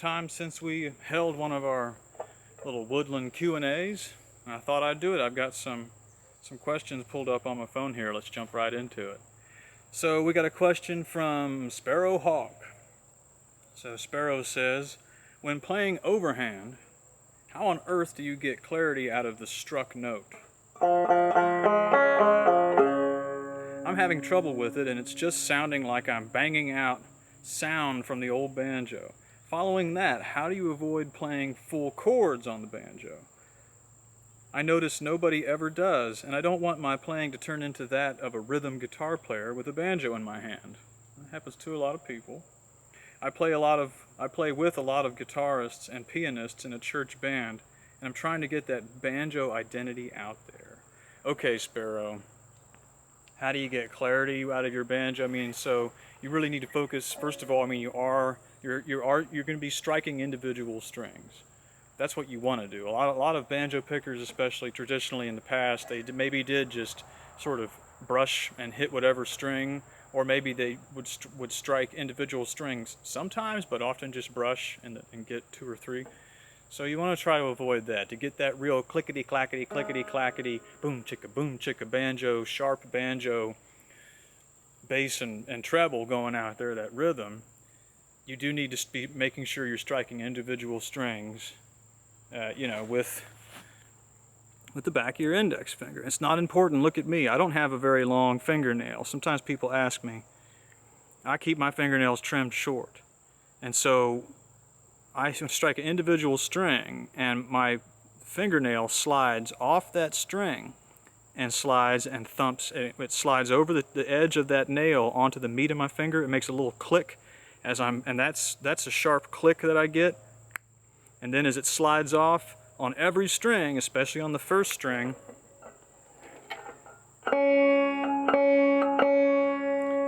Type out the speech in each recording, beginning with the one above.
time since we held one of our little woodland Q&As. I thought I'd do it. I've got some questions pulled up on my phone here. Let's jump right into it. So we got a question from Sparrow Hawk. So Sparrow says, when playing overhand, how on earth do you get clarity out of the struck note? I'm having trouble with it, and it's just sounding like I'm banging out sound from the old banjo. Following that, how do you avoid playing full chords on the banjo? I notice nobody ever does, and I don't want my playing to turn into that of a rhythm guitar player with a banjo in my hand. That happens to a lot of people. I play with a lot of guitarists and pianists in a church band, and I'm trying to get that banjo identity out there. Okay, Sparrow. How do you get clarity out of your banjo? I mean, so you really need to focus. First of all, I mean, you're going to be striking individual strings. That's what you want to do. A lot of banjo pickers, especially traditionally in the past, they maybe did just sort of brush and hit whatever string, or maybe they would strike individual strings sometimes, but often just brush and get two or three. So you want to try to avoid that, to get that real clickety-clackety, clickety-clackety, boom-chicka banjo, sharp banjo, bass and treble going out there, that rhythm. You do need to be making sure you're striking individual strings, with the back of your index finger. It's not important. Look at me. I don't have a very long fingernail. Sometimes people ask me. I keep my fingernails trimmed short. And so I strike an individual string, and my fingernail slides off that string and slides and thumps. It slides over the edge of that nail onto the meat of my finger. It makes a little click and that's a sharp click that I get. And then as it slides off on every string, especially on the first string,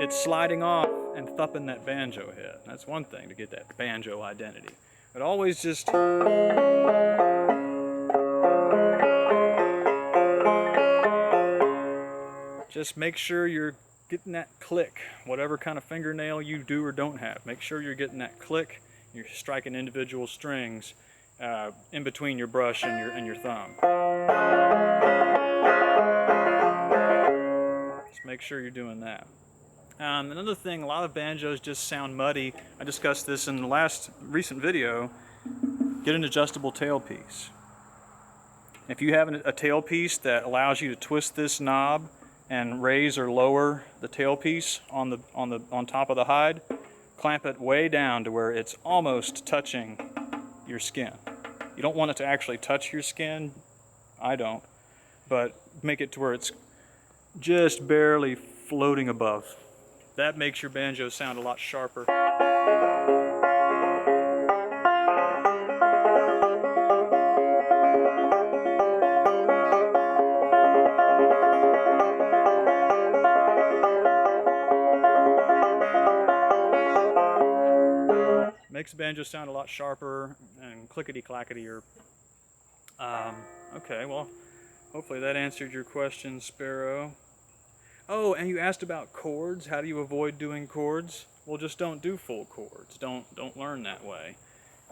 it's sliding off and thumping that banjo head. That's one thing to get that banjo identity. But always just make sure you're getting that click, whatever kind of fingernail you do or don't have. Make sure you're getting that click. You're striking individual strings in between your brush and your thumb. Just make sure you're doing that. Another thing, a lot of banjos just sound muddy. I discussed this in the last recent video. Get an adjustable tailpiece. If you have a tailpiece that allows you to twist this knob and raise or lower the tailpiece on top of the hide, clamp it way down to where it's almost touching your skin. You don't want it to actually touch your skin. I don't. But make it to where it's just barely floating above. That makes your banjo sound a lot sharper. Makes the banjo sound a lot sharper and clickety-clacketier. Okay, well, hopefully that answered your question, Sparrow. Oh, and you asked about chords. How do you avoid doing chords? Well, just don't do full chords. Don't learn that way.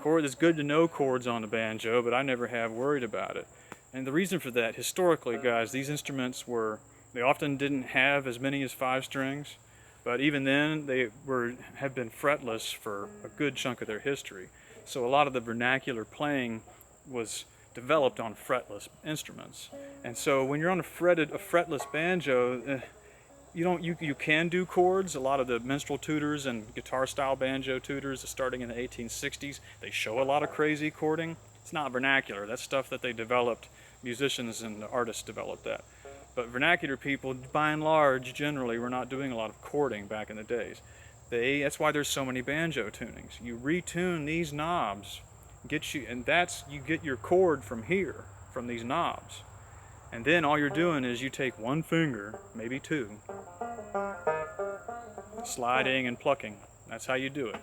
It's good to know chords on the banjo, but I never have worried about it. And the reason for that, historically, guys, these instruments they often didn't have as many as 5 strings. But even then, they have been fretless for a good chunk of their history. So a lot of the vernacular playing was developed on fretless instruments. And so when you're on a fretless banjo, you can do chords. A lot of the minstrel tutors and guitar-style banjo tutors, starting in the 1860s, they show a lot of crazy chording. It's not vernacular. That's stuff that they developed. Musicians and artists developed that. But vernacular people, by and large, generally, were not doing a lot of chording back in the days. That's why there's so many banjo tunings. You retune these knobs, you get your chord from here, from these knobs. And then all you're doing is you take one finger, maybe 2, sliding and plucking. That's how you do it.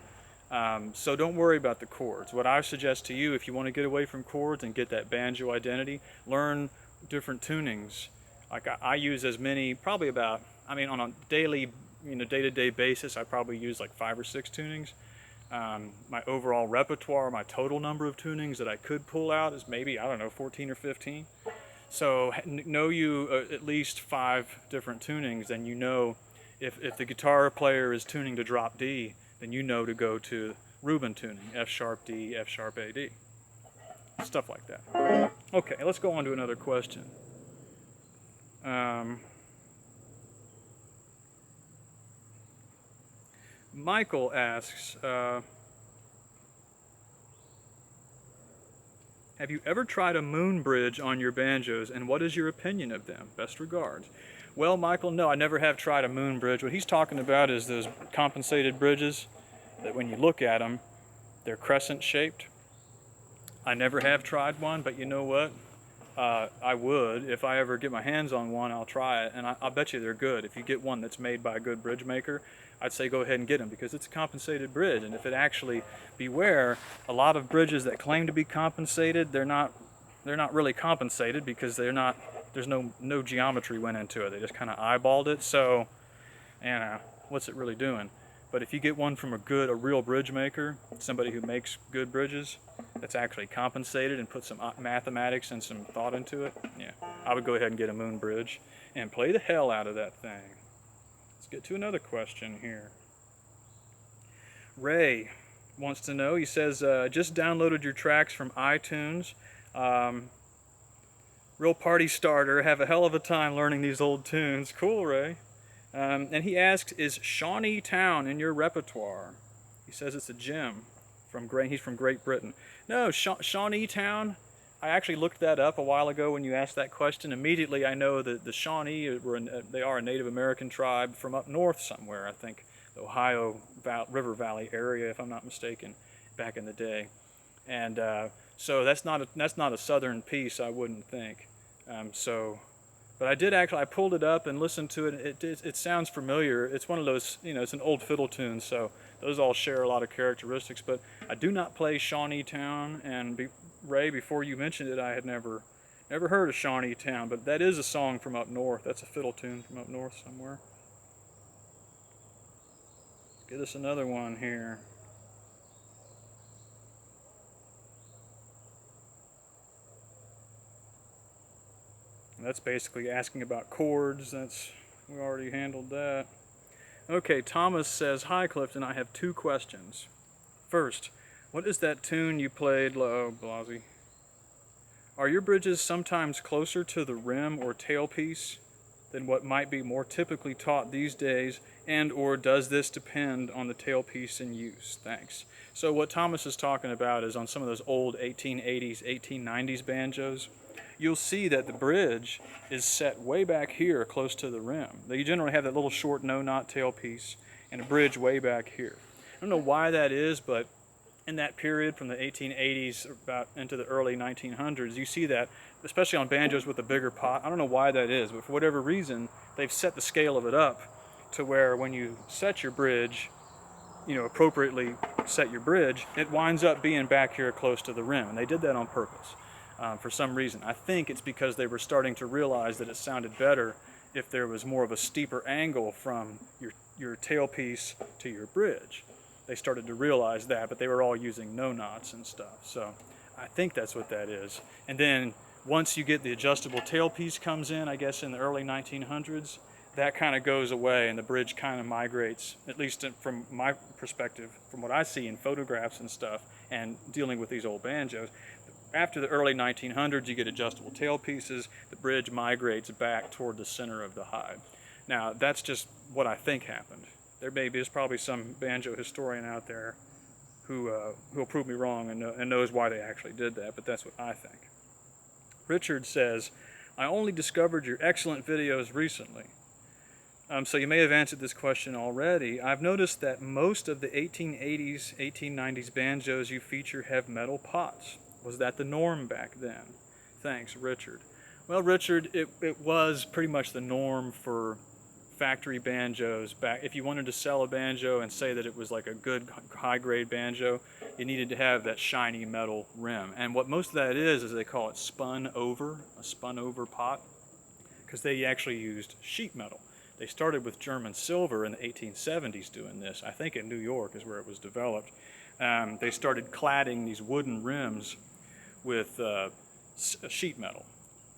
So don't worry about the chords. What I suggest to you, if you want to get away from chords and get that banjo identity, learn different tunings. Like I use as many, probably about, on a day-to-day basis, I probably use like 5 or 6 tunings. My overall repertoire, my total number of tunings that I could pull out is maybe, I don't know, 14 or 15. So know you at least 5 different tunings, then you know if the guitar player is tuning to drop D, then you know to go to Rubin tuning, F sharp D, F sharp A D, stuff like that. Okay, let's go on to another question. Michael asks, have you ever tried a moon bridge on your banjos, and what is your opinion of them? Best regards. Well, Michael, no, I never have tried a moon bridge. What he's talking about is those compensated bridges that when you look at them, they're crescent shaped. I never have tried one, but you know what? I would. If I ever get my hands on one, I'll try it, and I'll bet you they're good. If you get one that's made by a good bridge maker, I'd say go ahead and get them, because it's a compensated bridge. And if it actually, beware, a lot of bridges that claim to be compensated, they're not really compensated, because there's no geometry went into it. They just kind of eyeballed it. So, what's it really doing? But if you get one from a real bridge maker, somebody who makes good bridges, that's actually compensated and put some mathematics and some thought into it, yeah, I would go ahead and get a moon bridge and play the hell out of that thing. Let's get to another question here. Ray wants to know, he says, just downloaded your tracks from iTunes. Real party starter, have a hell of a time learning these old tunes. Cool, Ray. And he asks, is Shawnee Town in your repertoire? He says it's a gem. He's from Great Britain. No, Shawnee Town, I actually looked that up a while ago when you asked that question. Immediately I know that the Shawnee, they are a Native American tribe from up north somewhere, I think the Ohio River Valley area, if I'm not mistaken, back in the day. And so that's not a southern piece, I wouldn't think. But I did actually, I pulled it up and listened to it. It sounds familiar. It's one of those, it's an old fiddle tune, so those all share a lot of characteristics. But I do not play Shawnee Town, and Ray, before you mentioned it, I had never heard of Shawnee Town, but that is a song from up north. That's a fiddle tune from up north somewhere. Let's get us another one here. That's basically asking about chords. We already handled that. Okay, Thomas says, hi Clifton, I have 2 questions. First, what is that tune you played, Blasey? Are your bridges sometimes closer to the rim or tailpiece than what might be more typically taught these days, and or does this depend on the tailpiece in use? Thanks. So what Thomas is talking about is on some of those old 1880s, 1890s banjos, you'll see that the bridge is set way back here close to the rim. You generally have that little short no-knot tailpiece and a bridge way back here. I don't know why that is, but in that period from the 1880s about into the early 1900s, you see that, especially on banjos with a bigger pot. I don't know why that is, but for whatever reason, they've set the scale of it up to where when you set your bridge, appropriately set your bridge, it winds up being back here close to the rim. And they did that on purpose. For some reason. I think it's because they were starting to realize that it sounded better if there was more of a steeper angle from your tailpiece to your bridge. They started to realize that, but they were all using no-knots and stuff. So I think that's what that is. And then once you get the adjustable tailpiece comes in, I guess in the early 1900s, that kind of goes away and the bridge kind of migrates, at least from my perspective, from what I see in photographs and stuff and dealing with these old banjos. After the early 1900s, you get adjustable tailpieces. The bridge migrates back toward the center of the hide. Now, that's just what I think happened. There's probably some banjo historian out there who'll prove me wrong and knows why they actually did that, but that's what I think. Richard says, I only discovered your excellent videos recently. So you may have answered this question already. I've noticed that most of the 1880s, 1890s banjos you feature have metal pots. Was that the norm back then? Thanks, Richard. Well, Richard, it was pretty much the norm for factory banjos back. If you wanted to sell a banjo and say that it was like a good high-grade banjo, you needed to have that shiny metal rim. And what most of that is they call it spun over, a spun over pot, because they actually used sheet metal. They started with German silver in the 1870s doing this. I think in New York is where it was developed. they started cladding these wooden rims with sheet metal.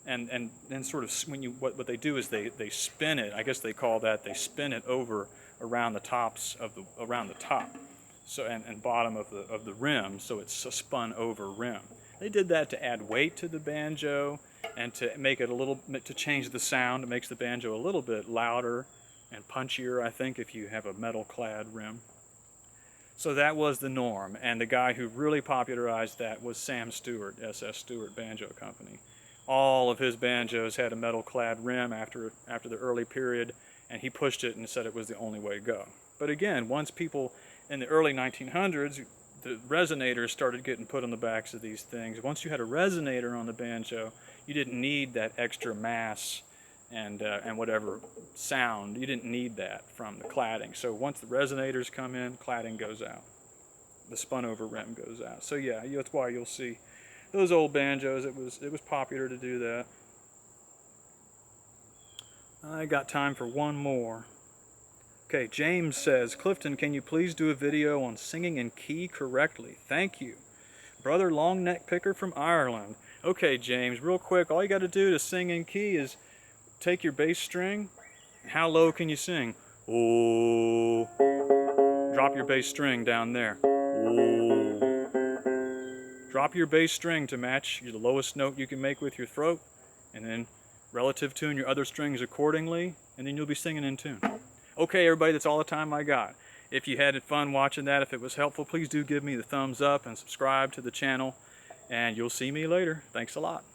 And then sort of when you what they do is they spin it. I guess they call that, they spin it over around the tops of the around the top, so and bottom of the rim, so it's a spun over rim. They did that to add weight to the banjo and to make it a little, to change the sound. It makes the banjo a little bit louder and punchier, I think, if you have a metal clad rim. So that was the norm, and the guy who really popularized that was Sam Stewart, S.S. Stewart Banjo Company. All of his banjos had a metal clad rim after the early period, and he pushed it and said it was the only way to go. But again, once people in the early 1900s, the resonators started getting put on the backs of these things. Once you had a resonator on the banjo, you didn't need that extra mass and whatever sound. You didn't need that from the cladding. So once the resonators come in, cladding goes out. The spun over rim goes out. So yeah, that's why you'll see those old banjos. It was popular to do that. I got time for one more. Okay, James says, Clifton, can you please do a video on singing in key correctly? Thank you. Brother Long Neck Picker from Ireland. Okay, James, real quick, all you got to do to sing in key is take your bass string. How low can you sing? Oh. Drop your bass string down there. Oh. Drop your bass string to match the lowest note you can make with your throat, and then relative tune your other strings accordingly, and then you'll be singing in tune. Okay, everybody, that's all the time I got. If you had fun watching that, if it was helpful, please do give me the thumbs up and subscribe to the channel, and you'll see me later. Thanks a lot.